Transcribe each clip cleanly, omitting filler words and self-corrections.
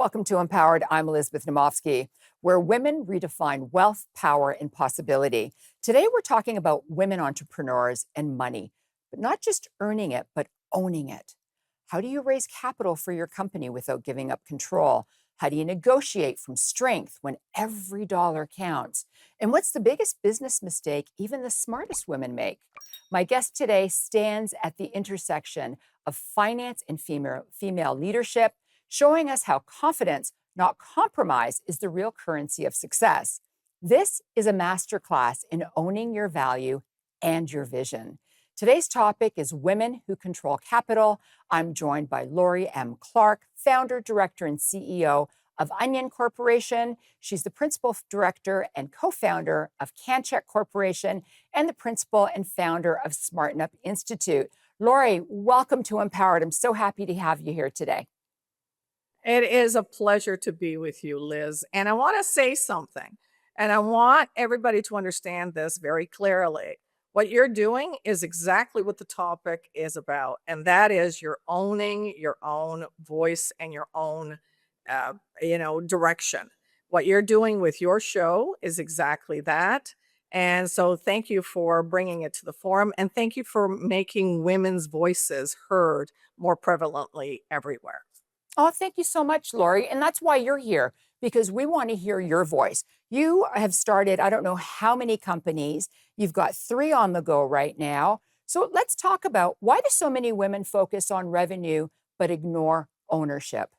welcome to Empowered. I'm Elizabeth Naumovski, where women redefine wealth, power, and possibility. Today, we're talking about women entrepreneurs and money, but not just earning it, but owning it. How do you raise capital for your company without giving up control? How do you negotiate from strength when every dollar counts? And what's the biggest business mistake even the smartest women make? My guest today stands at the intersection of finance and female leadership, showing us how confidence, not compromise, is the real currency of success. This is a masterclass in owning your value and your vision. Today's topic is women who control capital. I'm joined by Laurie M. Clark, founder, director, and CEO of Onyen Corporation. She's the principal director and co-founder of CanCheck Corporation and the principal and founder of Smarten Up Institute. Laurie, welcome to Empowered. I'm so happy to have you here today. It is a pleasure to be with you, Liz. And I want to say something, and I want everybody to understand this very clearly. What you're doing is exactly what the topic is about, and that is you're owning your own voice and your own, direction. What you're doing with your show is exactly that. And so thank you for bringing it to the forum, and thank you for making women's voices heard more prevalently everywhere. Oh, thank you so much, Laurie. And that's why you're here, because we want to hear your voice. You have started, I don't know how many companies. You've got 3 on the go right now. So let's talk about, why do so many women focus on revenue but ignore ownership?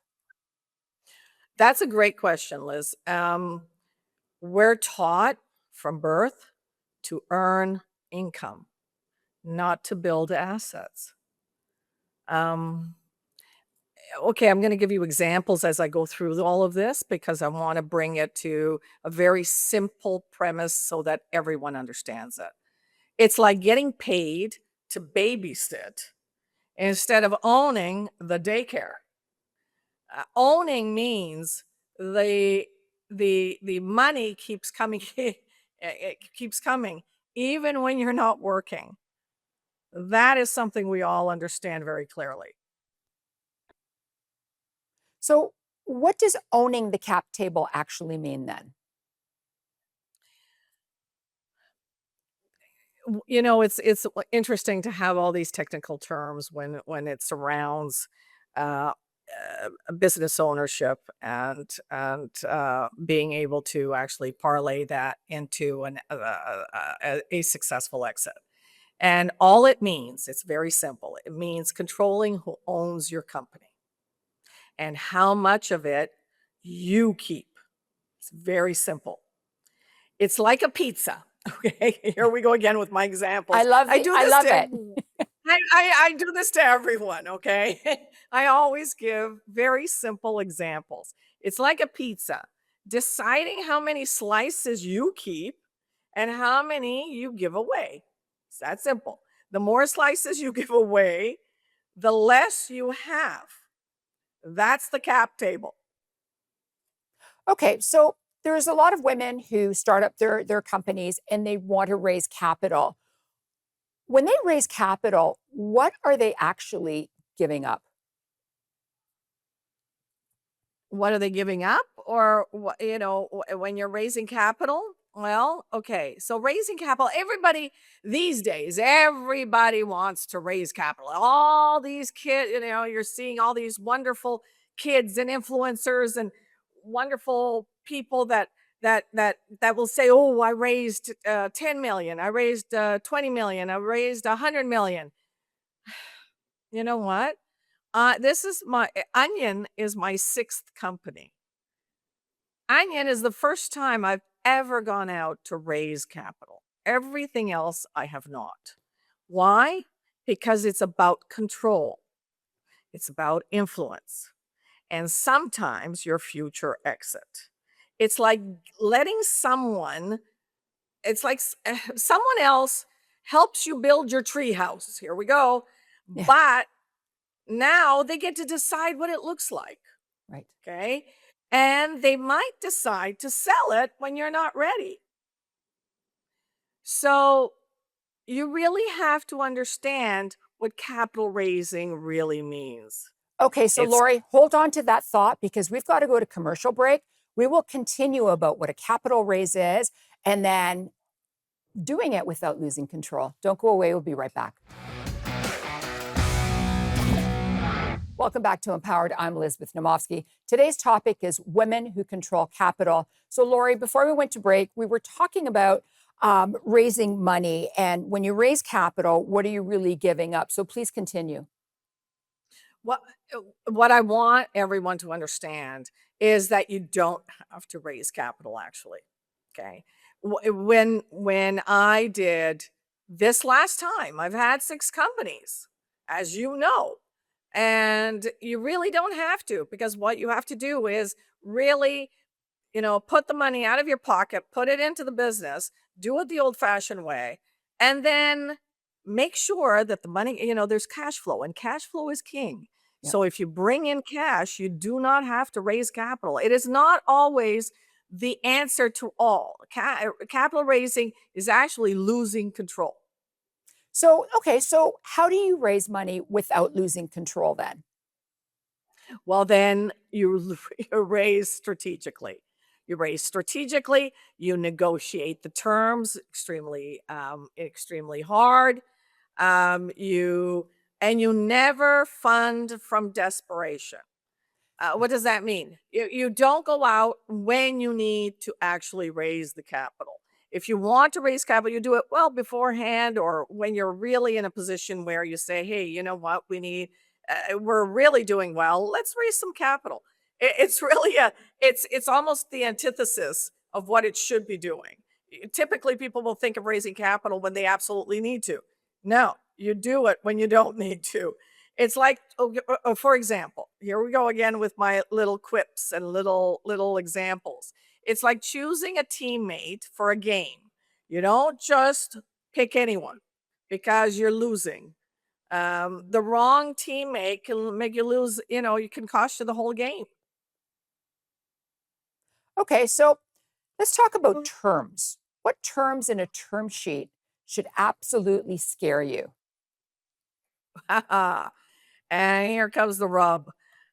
That's a great question, Liz. We're taught from birth to earn income, not to build assets. Um, okay, I'm going to give you examples as I go through all of this because I want to bring it to a very simple premise so that everyone understands it. It's like getting paid to babysit instead of owning the daycare. Owning means the the money keeps coming. It keeps coming even when you're not working. That is something we all understand very clearly. So what does owning the cap table actually mean then? It's interesting to have all these technical terms when it surrounds uh, business ownership and being able to actually parlay that into a successful exit. And all it means, it's very simple. It means controlling who owns your company and how much of it you keep. It's very simple. It's like a pizza. Okay, here we go again with my examples. I love it. I do this to everyone, okay? I always give very simple examples. It's like a pizza. Deciding how many slices you keep and how many you give away. It's that simple. The more slices you give away, the less you have. That's the cap table. Okay, so there's a lot of women who start up their companies and they want to raise capital. When they raise capital, what are they actually giving up? What are they giving up? Or, when you're raising capital? Well, okay. So raising capital, everybody these days, everybody wants to raise capital. All these kids, you're seeing all these wonderful kids and influencers and wonderful people that will say, "Oh, I raised 10 million. I raised 20 million. I raised 100 million." You know what? This is Onyen is my 6th company. Onyen is the first time I've ever gone out to raise capital. Everything else I have not. Why? Because it's about control. It's about influence. And sometimes your future exit. It's like letting someone, it's like someone else helps you build your tree house. Here we go. Yeah, But now they get to decide what it looks like. right. Okay. And they might decide to sell it when you're not ready. So you really have to understand what capital raising really means. Okay, so It's Laurie, hold on to that thought because we've got to go to commercial break. We will continue about what a capital raise is and then doing it without losing control. Don't go away. We'll be right back. Welcome back to Empowered. I'm Elizabeth Naumovski. Today's topic is women who control capital. So, Laurie, before we went to break, we were talking about raising money. And when you raise capital, what are you really giving up? So please continue. what what I want everyone to understand is that you don't have to raise capital actually. Okay. When I did this last time, I've had 6 companies, as you know. And you really don't have to, because what you have to do is really, put the money out of your pocket, put it into the business, do it the old fashioned way, and then make sure that the money, there's cash flow, and cash flow is king. Yep. So if you bring in cash, you do not have to raise capital. It is not always the answer to all. Capital raising is actually losing control. So, okay, so how do you raise money without losing control then? Well, then you raise strategically. You raise strategically. You negotiate the terms extremely hard. You and you never fund from desperation. What does that mean? You don't go out when you need to actually raise the capital. If you want to raise capital, you do it well beforehand, or when you're really in a position where you say, "Hey, you know what? We're really doing well. Let's raise some capital." It's really it's almost the antithesis of what it should be doing. Typically, people will think of raising capital when they absolutely need to. No, you do it when you don't need to. It's like, for example, here we go again with my little quips and little examples. It's like choosing a teammate for a game. You don't just pick anyone because you're losing. The wrong teammate can make you lose. You can cost you the whole game. Okay, so let's talk about terms. What terms in a term sheet should absolutely scare you? And here comes the rub.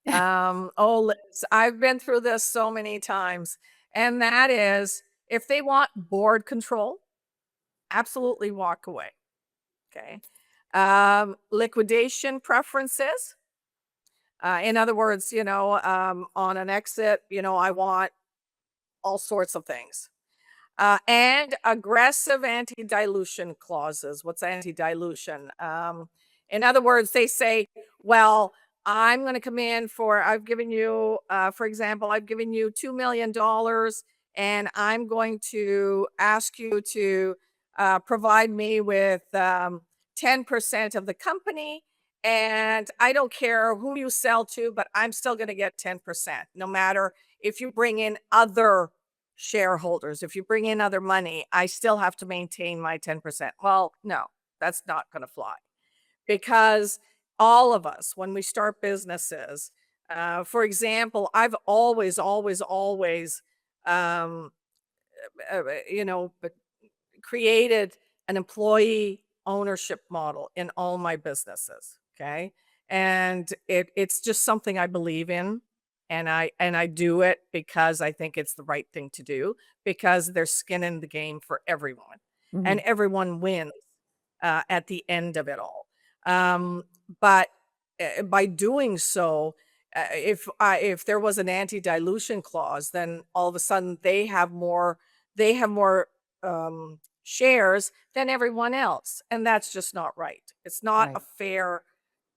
Oh, Liz, I've been through this so many times. And that is, if they want board control, absolutely walk away. Okay. Liquidation preferences. In other words, on an exit, I want all sorts of things. And aggressive anti-dilution clauses. What's anti-dilution? In other words, they say, well, I'm going to come in I've given you, for example, I've given you $2 million, and I'm going to ask you to provide me with 10% of the company. And I don't care who you sell to, but I'm still going to get 10%, no matter if you bring in other shareholders. If you bring in other money, I still have to maintain my 10%. Well, no, that's not going to fly, because all of us, when we start businesses, for example, I've always, um, but created an employee ownership model in all my businesses. Okay. And it's just something I believe in. And I do it because I think it's the right thing to do, because there's skin in the game for everyone, and Mhm. everyone wins at the end of it all. Um, but by doing so, if there was an anti-dilution clause, then all of a sudden they have more shares than everyone else, and that's just not right. It's not a Right. fair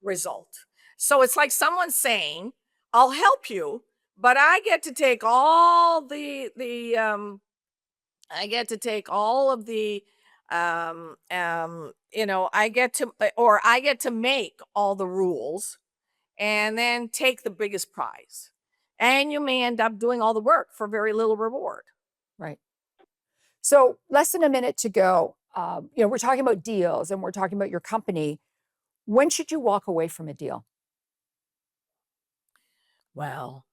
result. So it's like someone saying, "I'll help you, but I get to take all of the I get to make all the rules, and then take the biggest prize. And you may end up doing all the work for very little reward." Right. So, less than a minute to go. We're talking about deals and we're talking about your company. When should you walk away from a deal? Well,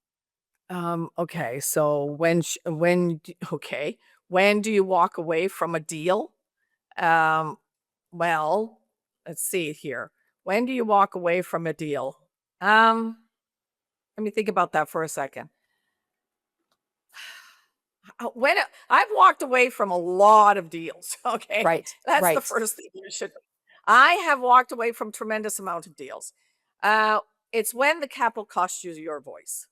okay. So when do you walk away from a deal? Um, well, let's see here. When do you walk away from a deal? Let me think about that for a second. When I've walked away from a lot of deals, okay? Right, That's the right, first thing you should— I have walked away from tremendous amount of deals. Uh, it's when the capital costs you your voice.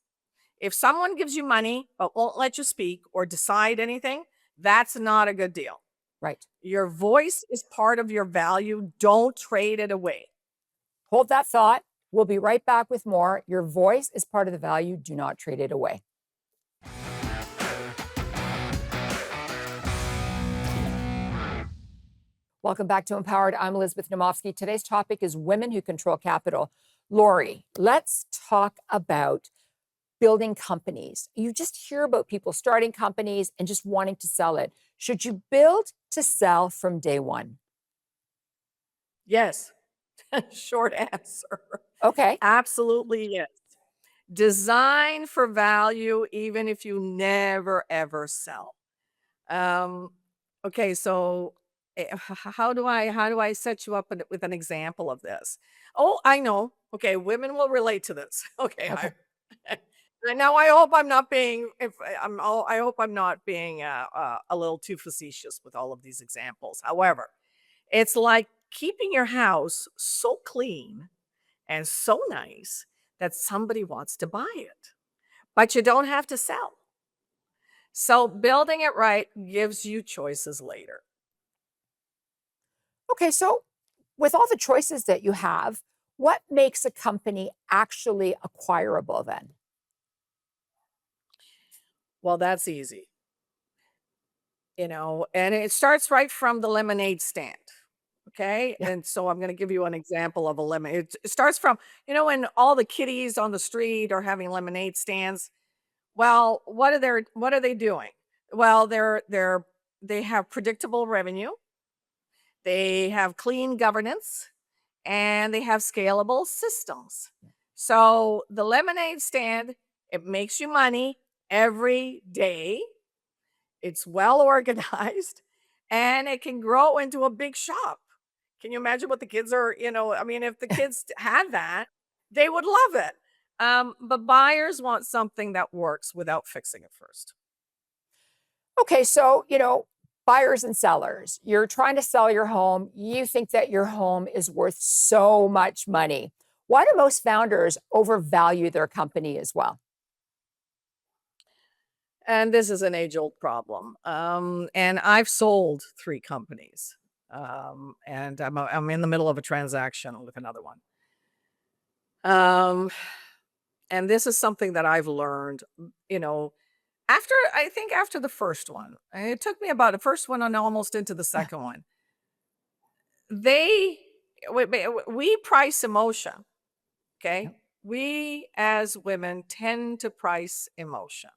If someone gives you money but won't let you speak or decide anything, that's not a good deal. right. Your voice is part of your value. Don't trade it away. Hold that thought. We'll be right back with more. Your voice is part of the value. Do not trade it away. Welcome back to Empowered. I'm Elizabeth Naumovski. Today's topic is women who control capital. Laurie, let's talk about building companies. You just hear about people starting companies and just wanting to sell it. Should you build to sell from day one? Yes. Short answer. Okay. Absolutely yes. Design for value, even if you never ever sell. Um, okay, so how do I set you up with an example of this? Oh, I know. Okay, women will relate to this. Okay, Okay. and now I hope I'm not being if I hope I'm not being a little too facetious with all of these examples. However, it's like keeping your house so clean and so nice that somebody wants to buy it, but you don't have to sell. So building it right gives you choices later. Okay. So, with all the choices that you have, what makes a company actually acquirable then? Well, that's easy, and it starts right from the lemonade stand. Okay. Yeah. And so I'm going to give you an example of a lemon. It starts from, when all the kiddies on the street are having lemonade stands. Well, what are they doing? Well, they have predictable revenue, they have clean governance, and they have scalable systems. So the lemonade stand, it makes you money every day. It's well organized and it can grow into a big shop. Can you imagine what the kids are, I mean, if the kids had that, they would love it. But buyers want something that works without fixing it first. Okay, so, buyers and sellers, you're trying to sell your home. You think that your home is worth so much money. Why do most founders overvalue their company as well? And this is an age old problem. And I've sold 3 companies. And I'm in the middle of a transaction with another one. Um, and this is something that I've learned, after the first one. And it took me about the first one and almost into the Yeah, second one. They we price emotion, okay? yep. We as women tend to price emotion,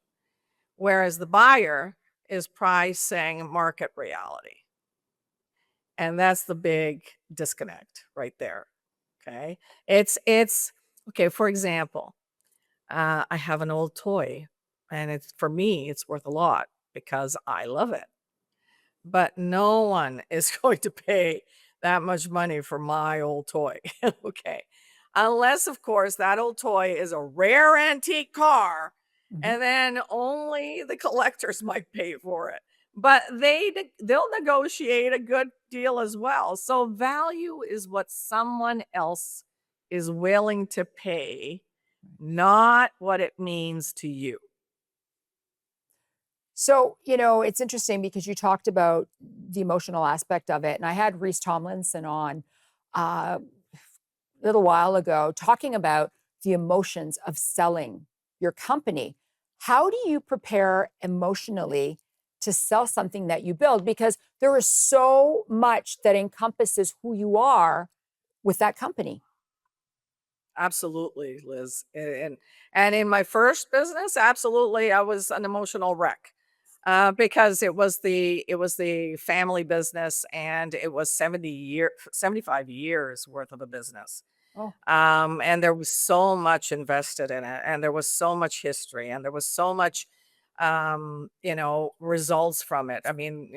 whereas the buyer is pricing market reality. And that's the big disconnect right there. Okay. It's okay. For example, I have an old toy, and it's for me, it's worth a lot because I love it. But no one is going to pay that much money for my old toy. Okay. Unless, of course, that old toy is a rare antique car, Mhm. and then only the collectors might pay for it. But they'll negotiate a good deal as well. So value is what someone else is willing to pay, not what it means to you. So, it's interesting because you talked about the emotional aspect of it. And I had Reese Tomlinson on a little while ago talking about the emotions of selling your company. How do you prepare emotionally to sell something that you build? Because there is so much that encompasses who you are with that company. Absolutely, Liz. And in my first business, absolutely, I was an emotional wreck. Because it was the family business, and it was 75 years worth of a business. Oh, And there was so much invested in it, and there was so much history, and there was so much results from it. I mean,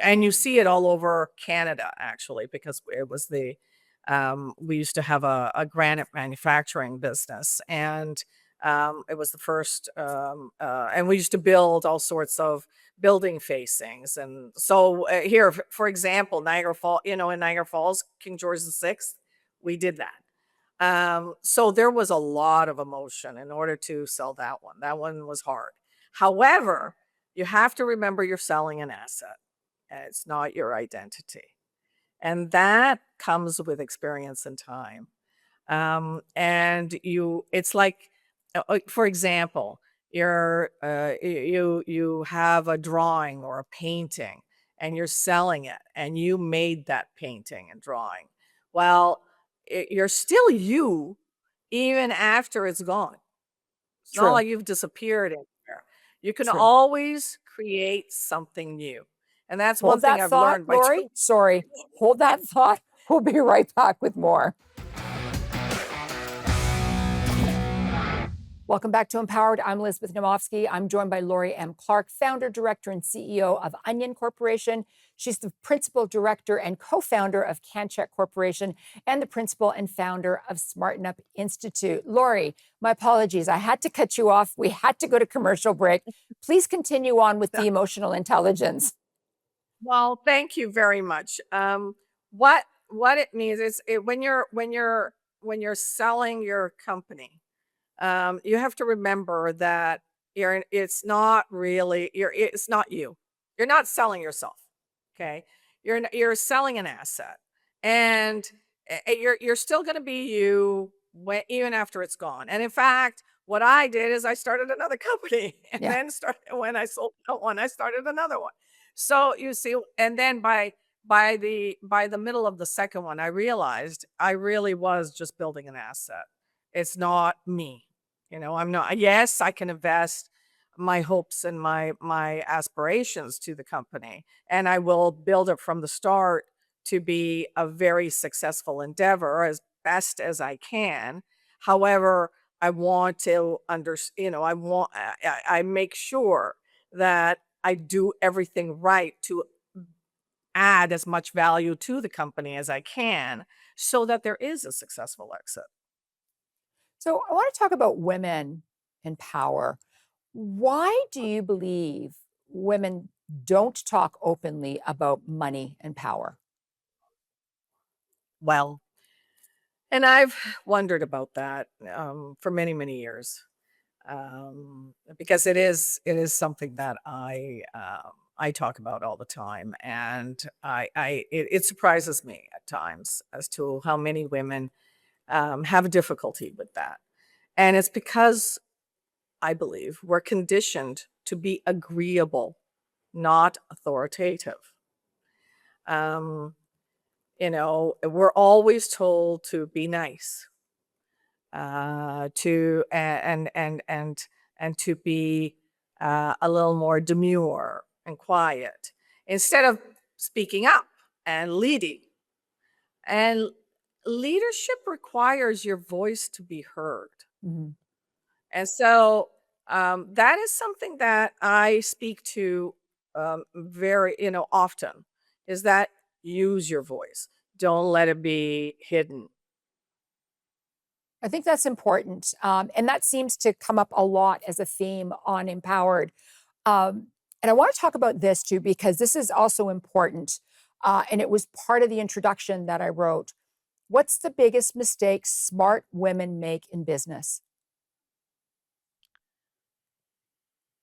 and you see it all over Canada actually, because it was we used to have a granite manufacturing business, and It was the first, and we used to build all sorts of building facings. And so here, for example, Niagara Falls, in Niagara Falls, King George VI, we did that. So there was a lot of emotion in order to sell that one. That one was hard. However, you have to remember you're selling an asset. It's not your identity. And that comes with experience and time. And it's like, for example, you have a drawing or a painting, and you're selling it, and you made that painting and drawing. Well, you're still you, even after it's gone. It's not True, like you've disappeared anywhere. You can true. always create something new. And that's one Hold thing that I've thought, learned by Laurie. doing. Sorry. Hold that thought. We'll be right back with more. Welcome back to Empowered. I'm Elizabeth Naumovski. I'm joined by Laurie M. Clark, founder, director, and CEO of Onyen Corporation. She's the principal director and co-founder of CanCheck Corporation and the principal and founder of Smarten Up Institute. Laurie, my apologies. I had to cut you off. We had to go to commercial break. Please continue on with the emotional intelligence. Well, thank you very much. What it means is when you're selling your company, you have to remember that it's not really it's not you. You're not selling yourself. Okay, you're selling an asset, and you're still going to be you even after it's gone. And in fact, what I did is I started another company, and Yeah. then started when I sold that one, I started another one. So you see, and then by the middle of the second one, I realized I really was just building an asset. It's not me. I'm not. Yes, I can invest my hopes and my aspirations to the company, and I will build it from the start to be a very successful endeavor as best as I can. However, I want to I make sure that I do everything right to add as much value to the company as I can so that there is a successful exit. So I want to talk about women in power. Why do you believe women don't talk openly about money and power? Well, and I've wondered about that for many, many years, because it is something that I talk about all the time, and it surprises me at times as to how many women have difficulty with that, and it's because I believe we're conditioned to be agreeable, not authoritative. Um, we're always told to be nice, to and to be a little more demure and quiet instead of speaking up and leading. And leadership requires your voice to be heard. Mhm. And so that is something that I speak to very, often, is that use your voice. Don't let it be hidden. I think that's important. And that seems to come up a lot as a theme on Empowered. And I want to talk about this too, because this is also important. And it was part of the introduction that I wrote. What's the biggest mistake smart women make in business?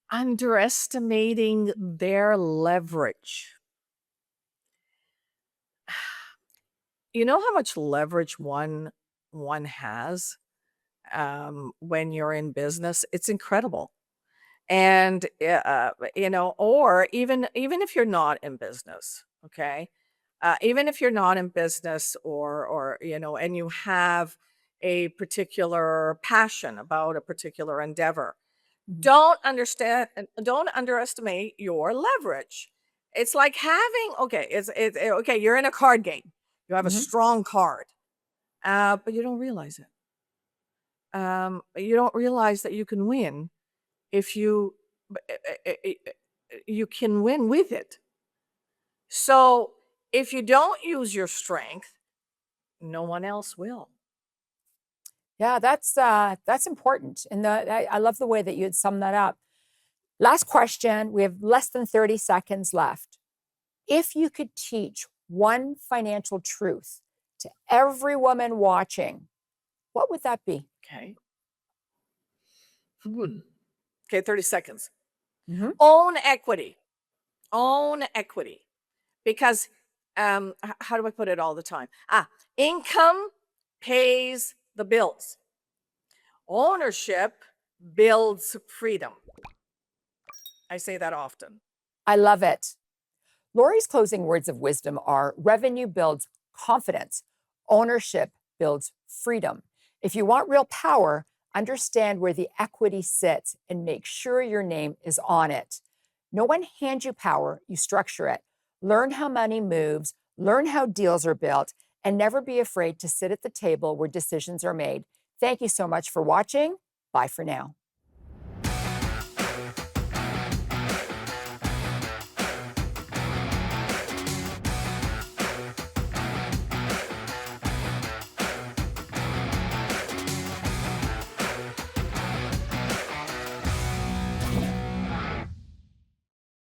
Underestimating their leverage. You know how much leverage one has when you're in business? It's incredible. And or even if you're not in business, okay, even if you're not in business, or and you have a particular passion about a particular endeavor, Mhm. don't underestimate your leverage. It's like having, okay, okay, you're in a card game. You have a Mhm. strong card, but you don't realize it. You don't realize that you can win if you can win with it. So if you don't use your strength, no one else will. Yeah, that's important. And I love the way that you had summed that up. Last question. We have less than 30 seconds left. If you could teach one financial truth to every woman watching, what would that be? Okay. Okay, 30 seconds. Mhm. Own equity. Own equity. Because how do I put it all the time? Income pays the bills. Ownership builds freedom. I say that often. I love it. Laurie's closing words of wisdom are revenue builds confidence, ownership builds freedom. If you want real power, understand where the equity sits and make sure your name is on it. No one hands you power, you structure it. Learn how money moves, learn how deals are built, and never be afraid to sit at the table where decisions are made. Thank you so much for watching. Bye for now.